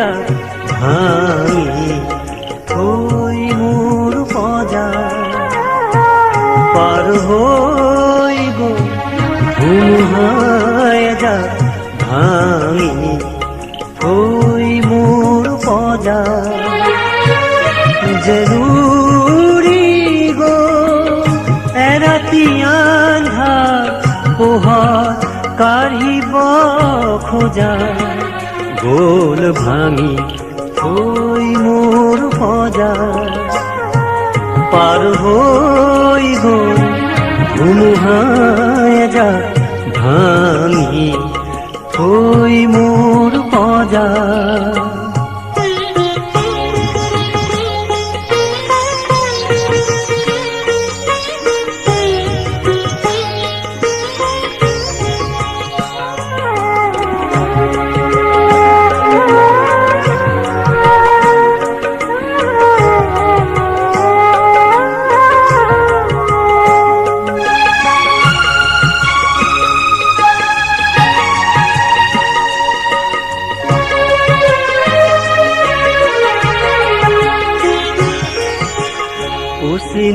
যা ভাঙি ওই মোর পজা পার হইব ঘুমায় যা ভাঙি ওই মোর পজা জরুরি গো এরাতি আন্ধার পোহর কাঢ়িব খোজা গোল ভাঙি ওই মোর পজা পার হইব ঘুমুহায় যা ভাঙি ওই মোর পজা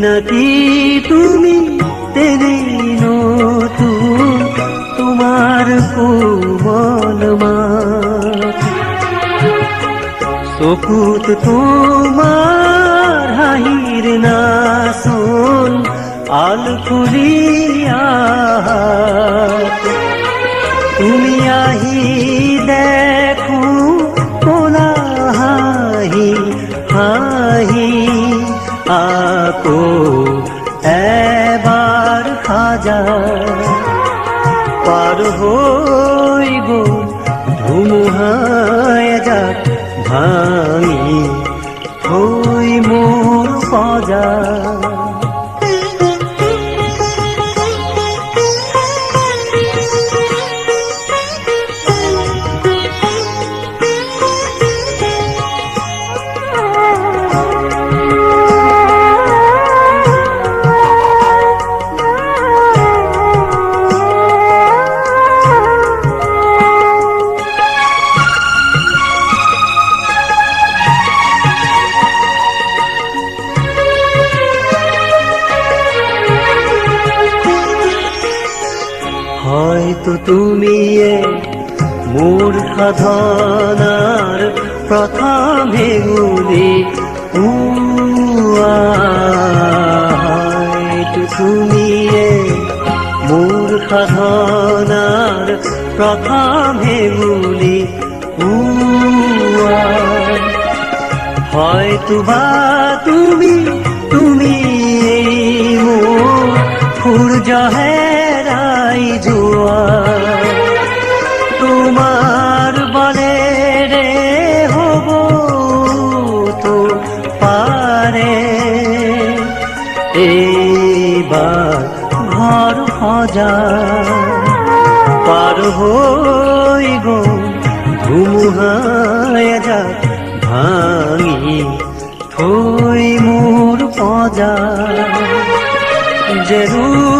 নাকি তুমি তেরে নতুন তোমার কোমল মা চকুত তোমার হাঁহির নাচন আল খুলিয়া তুমি আহি দেখো কোলা হাঁহি হাঁহি আকো এবার খাজা পার হইব ধুমুহায় যা ভাঙি ওই মোর পজা হয়তো তুমি মোর সাধনার প্রথম ভেঙুলি হয়তো তুমি মোর সাধনার প্রথম ভেঙুলি হয়তো বা তুমি মোর সূর্য হেরাই জোয়া তোমার বলে রে হব তো পারে এবার ঘর খোঁজা পার হইব ধুমুহায় যা ভাঙি থই মোর পজা জরুর